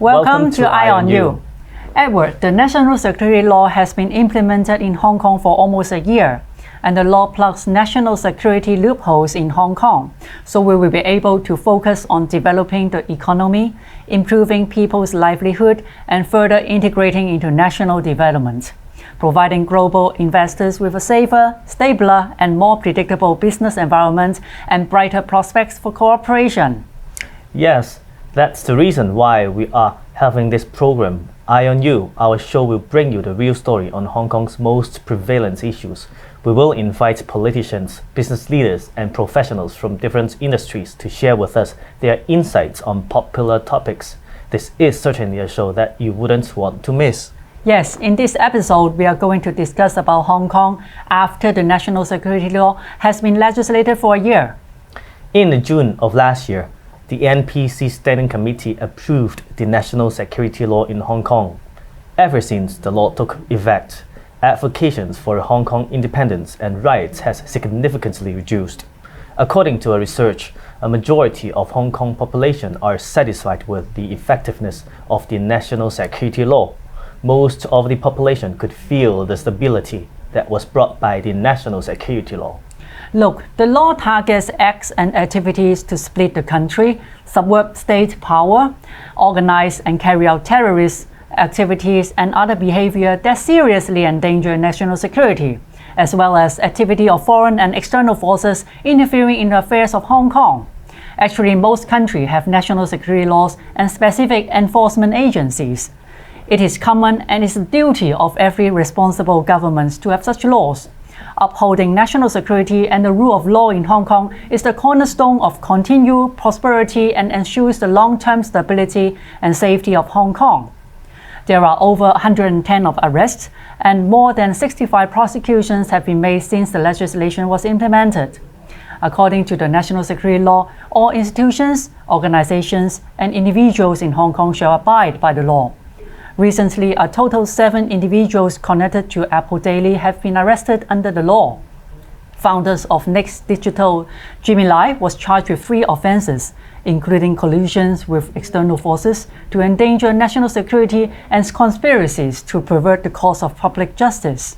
Welcome to EyE on You. Edward, the national security law has been implemented in Hong Kong for almost a year, and the law plugs national security loopholes in Hong Kong, so we will be able to focus on developing the economy, improving people's livelihood, and further integrating into national development, providing global investors with a safer, stabler, and more predictable business environment and brighter prospects for cooperation. Yes, that's the reason why we are having this program, EyE on You. Our show will bring you the real story on Hong Kong's most prevalent issues. We will invite politicians, business leaders, and professionals from different industries to share with us their insights on popular topics. This is certainly a show that you wouldn't want to miss. Yes, in this episode, we are going to discuss about Hong Kong after the national security law has been legislated for a year. In June of last year, the NPC Standing Committee approved the national security law in Hong Kong. Ever since the law took effect, advocations for Hong Kong independence and rights has significantly reduced. According to a research, a majority of Hong Kong population are satisfied with the effectiveness of the national security law. Most of the population could feel the stability that was brought by the national security law. Look, the law targets acts and activities to split the country, subvert state power, organize and carry out terrorist activities and other behavior that seriously endanger national security, as well as activity of foreign and external forces interfering in the affairs of Hong Kong. Actually, most countries have national security laws and specific enforcement agencies. It is common and is the duty of every responsible government to have such laws. Upholding national security and the rule of law in Hong Kong is the cornerstone of continued prosperity and ensures the long-term stability and safety of Hong Kong. There are over 110 of arrests and more than 65 prosecutions have been made since the legislation was implemented. According to the national security law, all institutions, organizations, and individuals in Hong Kong shall abide by the law. Recently, a total 7 individuals connected to Apple Daily have been arrested under the law. Founders of Next Digital, Jimmy Lai, was charged with 3 offenses, including collusions with external forces to endanger national security and conspiracies to pervert the cause of public justice.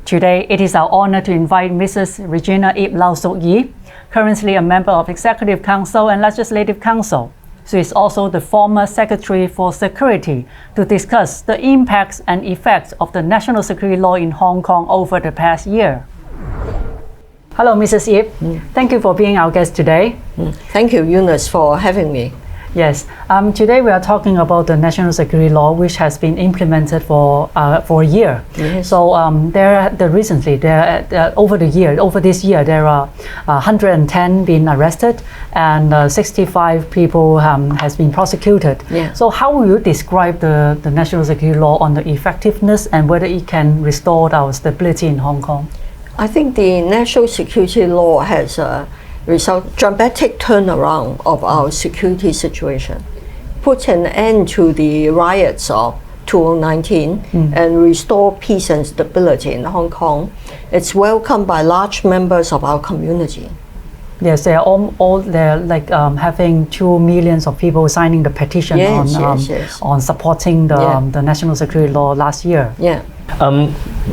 Today, it is our honor to invite Mrs. Regina葉劉淑儀, currently a member of Executive Council and Legislative Council. She is also the former Secretary for Security, to discuss the impacts and effects of the national security law in Hong Kong over the past year. Hello, Mrs. Yip. Thank you for being our guest today. Thank you, Eunice, for having me. Yes. Today we are talking about the national security law, which has been implemented for a year. Yes. So over this year, there are 110 been arrested and 65 people has been prosecuted. Yeah. So how will you describe the national security law on the effectiveness and whether it can restore our stability in Hong Kong? I think the national security law has dramatic turnaround of our security situation, put an end to the riots of 2019 and restore peace and stability in Hong Kong. It's welcomed by large members of our community. Yes, they are they're like having 2 million of people signing the petition on supporting the national security law last year. Yeah.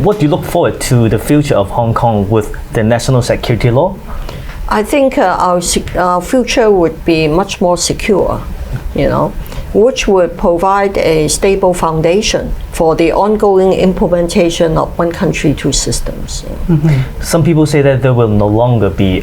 What do you look forward to the future of Hong Kong with the national security law? I think our future would be much more secure, which would provide a stable foundation for the ongoing implementation of one country, 2 systems. Some people say that there will no longer be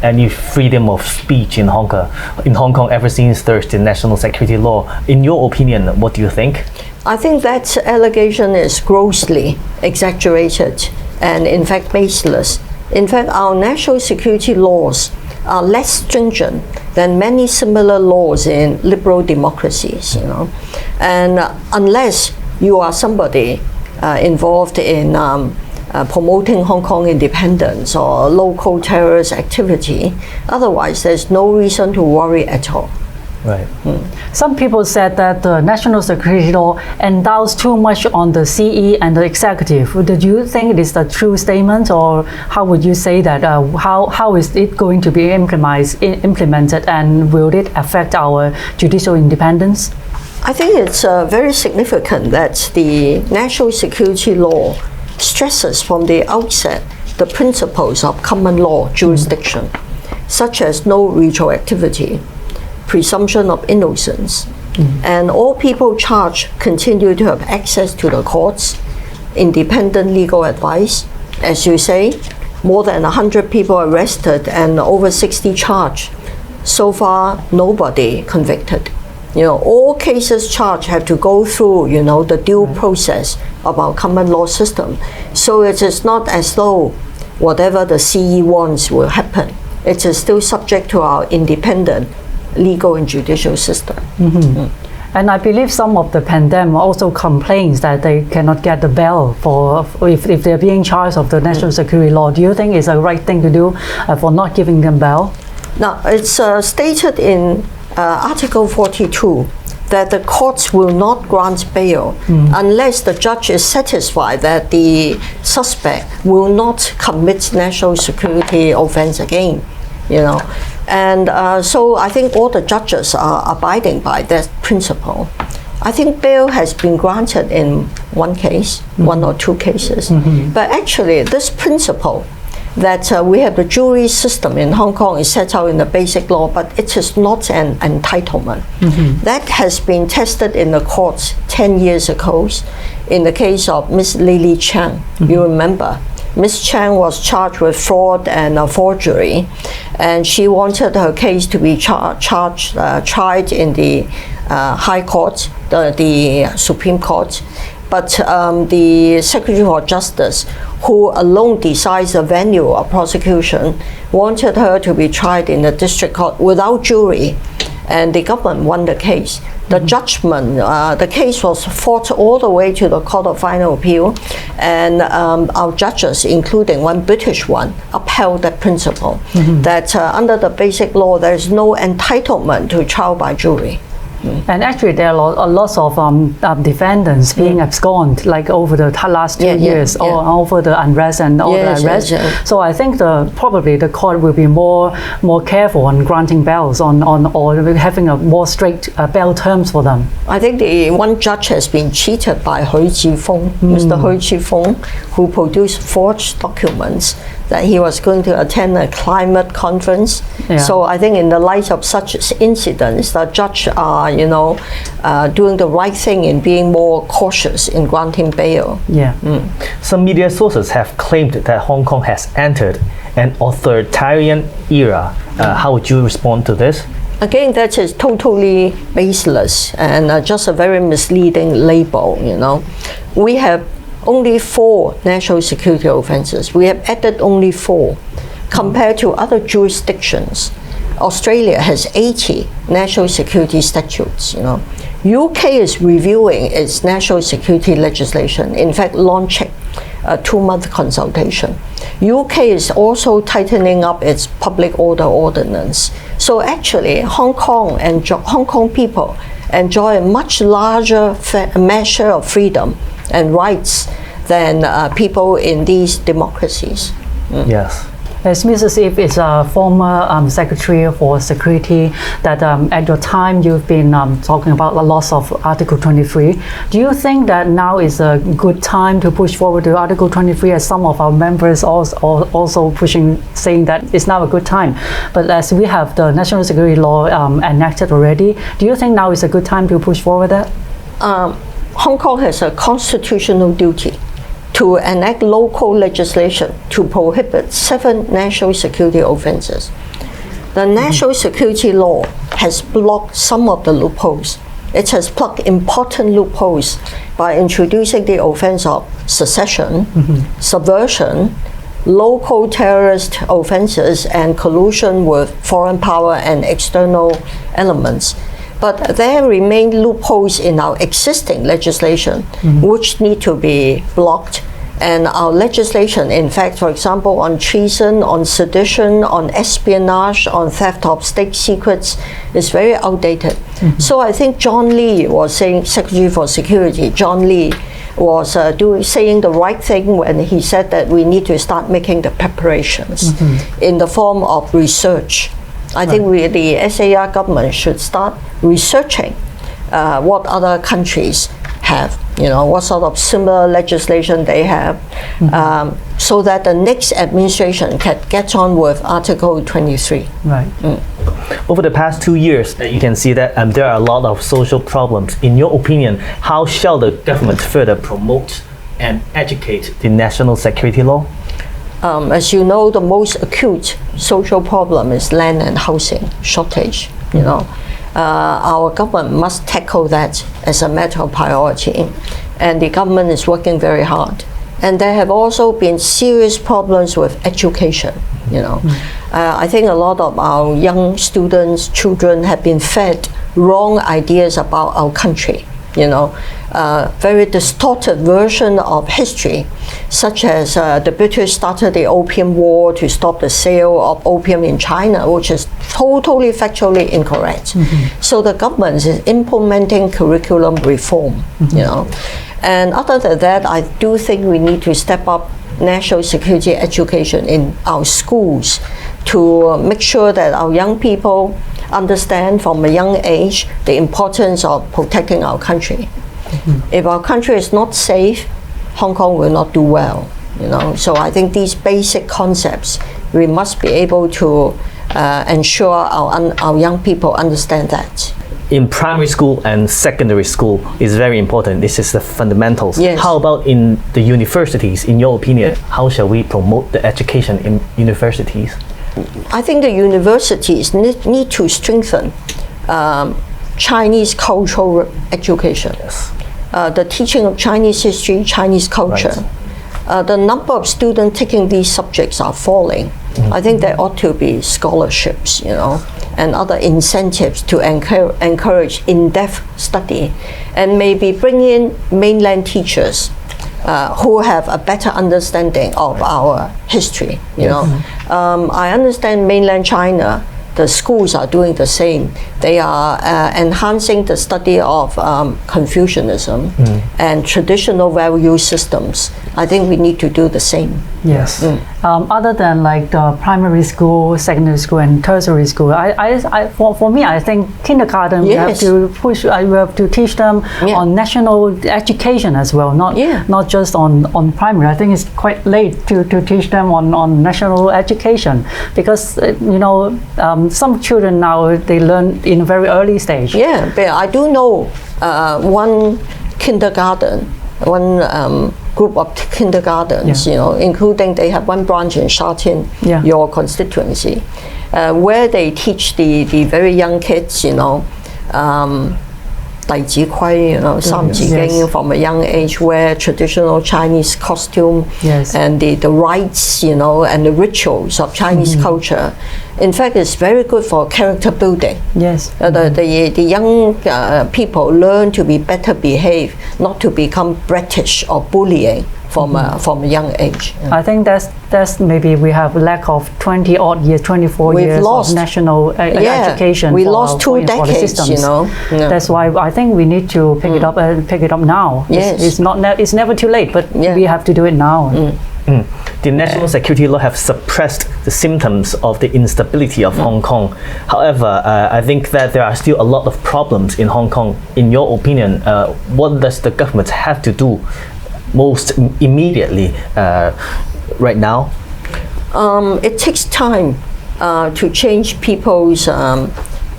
any freedom of speech in Hong Kong ever since there's the national security law. In your opinion, what do you think? I think that allegation is grossly exaggerated and in fact baseless. In fact, our national security laws are less stringent than many similar laws in liberal democracies, And unless you are somebody involved in promoting Hong Kong independence or local terrorist activity, otherwise there's no reason to worry at all. Right. Some people said that the national security law endows too much on the CE and the executive. Do you think it is a true statement, or how would you say that? How is it going to be implemented, and will it affect our judicial independence? I think it's very significant that the national security law stresses from the outset the principles of common law jurisdiction, such as no retroactivity, presumption of innocence, and all people charged continue to have access to the courts, independent legal advice. As you say, more than 100 people arrested and over 60 charged. So far, nobody convicted. All cases charged have to go through, the due process of our common law system. So it is not as though whatever the CE wants will happen. It is still subject to our independent legal and judicial system. And I believe some of the pandemic also complains that they cannot get the bail if they're being charged of the national security law. Do you think it's a right thing to do for not giving them bail? Now, it's stated in Article 42 that the courts will not grant bail unless the judge is satisfied that the suspect will not commit national security offense again, And so I think all the judges are abiding by that principle. I think bail has been granted in one case, one or two cases. But actually, this principle that we have the jury system in Hong Kong is set out in the basic law, but it is not an entitlement. That has been tested in the courts 10 years ago in the case of Miss Lily Chang. You remember? Ms. Chang was charged with fraud and forgery, and she wanted her case to be tried in the High Court, the Supreme Court. But the Secretary for Justice, who alone decides the venue of prosecution, wanted her to be tried in the district court without jury, and the government won the case. The judgment, the case was fought all the way to the Court of Final Appeal, and our judges, including one British one, upheld that principle, that under the basic law there is no entitlement to trial by jury. And actually, there are lots of defendants being absconded, like over the last 2 years, or over the unrest and all the arrests. So I think probably the court will be more careful on granting bails or having a more strict bail terms for them. I think the one judge has been cheated by Mr. Hui Chi-fung, who produced forged documents that he was going to attend a climate conference. So I think in the light of such incidents, the judge are, doing the right thing in being more cautious in granting bail. Some media sources have claimed that Hong Kong has entered an authoritarian era. How would you respond to this? Again, that is totally baseless and just a very misleading label, We have only 4 national security offenses. We have added only 4 compared to other jurisdictions. Australia has 80 national security statutes. UK is reviewing its national security legislation, in fact launching a 2-month consultation. UK is also tightening up its public order ordinance. So actually, Hong Kong people enjoy a much larger measure of freedom and rights than people in these democracies. Yes. As Mrs. Ip is a former Secretary for Security, that at your time you've been talking about the loss of Article 23. Do you think that now is a good time to push forward to Article 23, as some of our members also pushing, saying that it's now a good time? But as we have the national security law enacted already, do you think now is a good time to push forward that? Hong Kong has a constitutional duty to enact local legislation to prohibit 7 national security offenses. The national security law has blocked some of the loopholes. It has plugged important loopholes by introducing the offense of secession, subversion, local terrorist offenses, and collusion with foreign power and external elements. But there remain loopholes in our existing legislation which need to be blocked. And our legislation, in fact, for example, on treason, on sedition, on espionage, on theft of state secrets, is very outdated. So I think John Lee was saying, Secretary for Security, John Lee was saying the right thing when he said that we need to start making the preparations in the form of research. I think the SAR government should start researching what other countries have, what sort of similar legislation they have, so that the next administration can get on with Article 23. Right. Over the past 2 years, you can see that there are a lot of social problems. In your opinion, how shall the government further promote and educate the national security law? As you know, the most acute social problem is land and housing shortage. Our government must tackle that as a matter of priority, and the government is working very hard. And there have also been serious problems with education. I think a lot of our young students, children, have been fed wrong ideas about our country. Very distorted version of history, such as the British started the Opium War to stop the sale of opium in China, which is totally factually incorrect. So the government is implementing curriculum reform, And other than that, I do think we need to step up national security education in our schools to make sure that our young people understand from a young age the importance of protecting our country. If our country is not safe, Hong Kong will not do well. So I think these basic concepts, we must be able to ensure our young people understand that. In primary school and secondary school is very important. This is the fundamentals. Yes. How about in the universities? In your opinion, how shall we promote the education in universities? I think the universities need to strengthen Chinese cultural education. Yes. The teaching of Chinese history, Chinese culture. Right. The number of students taking these subjects are falling. I think there ought to be scholarships, and other incentives to encourage in-depth study, and maybe bring in mainland teachers who have a better understanding of our history. I understand mainland China, the schools are doing the same. They are enhancing the study of Confucianism and traditional value systems. I think we need to do the same. Yes. Other than like the primary school, secondary school, and tertiary school, for me, I think kindergarten, Yes. we have to push. We have to teach them on national education as well, not just on primary. I think it's quite late to teach them on national education, because some children now, they learn in a very early stage. Yeah, but I do know one kindergarten, one group of kindergartens, including they have one branch in Shatin, your constituency, where they teach the very young kids, 弟子規, Sam Ji Ging, from a young age, wear traditional Chinese costume, and the rites, and the rituals of Chinese culture. In fact, it's very good for character building. Yes. The young people learn to be better behaved, not to become British or bullying from a young age. I think that's maybe we have lack of 20 odd years, 24 years of national education. We lost 2 decades, That's why I think we need to pick it up now. Yes. It's never too late, but we have to do it now. The national security law have suppressed the symptoms of the instability of Hong Kong. However, I think that there are still a lot of problems in Hong Kong. In your opinion, what does the government have to do most immediately right now? It takes time to change people's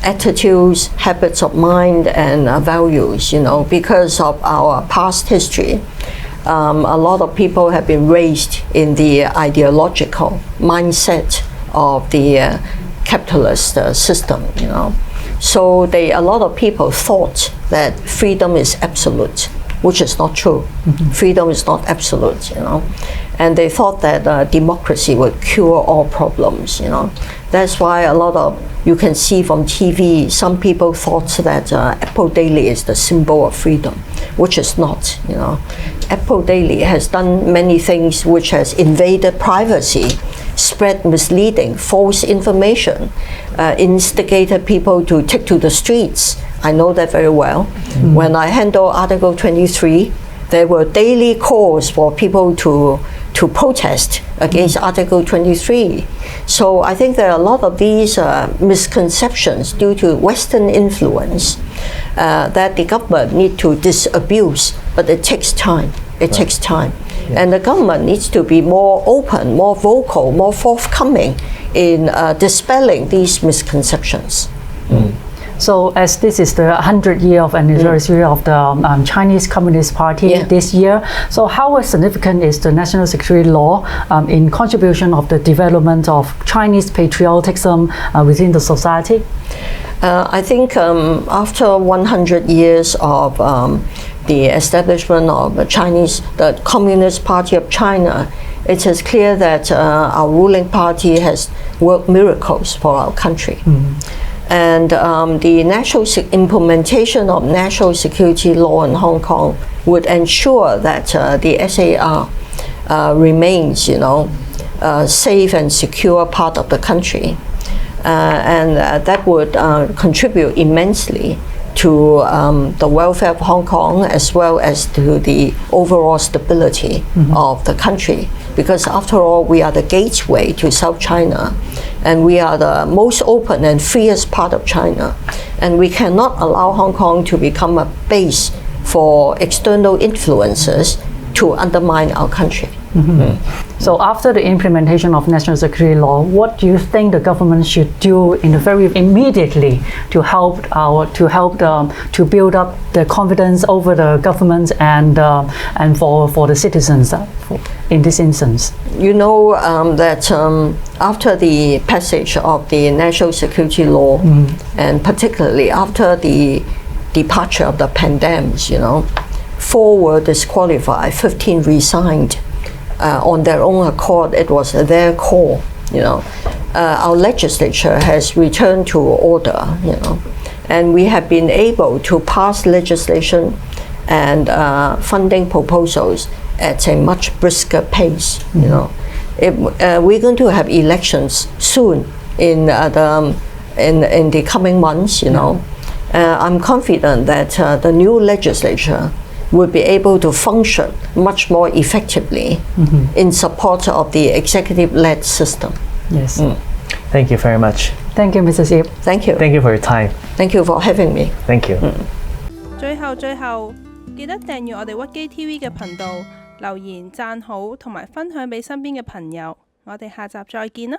attitudes, habits of mind, and values, because of our past history. A lot of people have been raised in the ideological mindset of the capitalist system, So a lot of people thought that freedom is absolute, which is not true. Freedom is not absolute, And they thought that democracy would cure all problems, That's why you can see from TV, some people thought that Apple Daily is the symbol of freedom, which is not, Apple Daily has done many things which has invaded privacy, spread misleading, false information, instigated people to take to the streets. I know that very well. When I handled Article 23, there were daily calls for people to protest against Article 23. So I think there are a lot of these misconceptions due to Western influence that the government need to disabuse, but it takes time. It takes time. Yeah. And the government needs to be more open, more vocal, more forthcoming in dispelling these misconceptions. So as this is the 100th year of anniversary of the Chinese Communist Party this year, so how significant is the national security law in contribution of the development of Chinese patriotism within the society? I think after 100 years of the establishment of the Communist Party of China, it is clear that our ruling party has worked miracles for our country. And the implementation of national security law in Hong Kong would ensure that the SAR remains, safe and secure part of the country. And that would contribute immensely to the welfare of Hong Kong as well as to the overall stability of the country. Because after all, we are the gateway to South China, and we are the most open and freest part of China. And we cannot allow Hong Kong to become a base for external influences to undermine our country. So after the implementation of national security law, what do you think the government should do very immediately to to build up the confidence over the government and for the citizens in this instance? You know that after the passage of the national security law, and particularly after the departure of the pandemics, 4 were disqualified, 15 resigned. On their own accord, it was their call. Our legislature has returned to order. And we have been able to pass legislation and funding proposals at a much brisker pace. We're going to have elections soon in the coming months. I'm confident that the new legislature will be able to function much more effectively in support of the executive-led system. Yes. Thank you very much. Thank you, Mrs. Yip. Thank you. Thank you for your time. Thank you for having me. Thank you. 最後，記得訂閱我哋屈機 TV 嘅頻道，留言、讚好同埋分享俾身邊嘅朋友。我哋下集再見啦！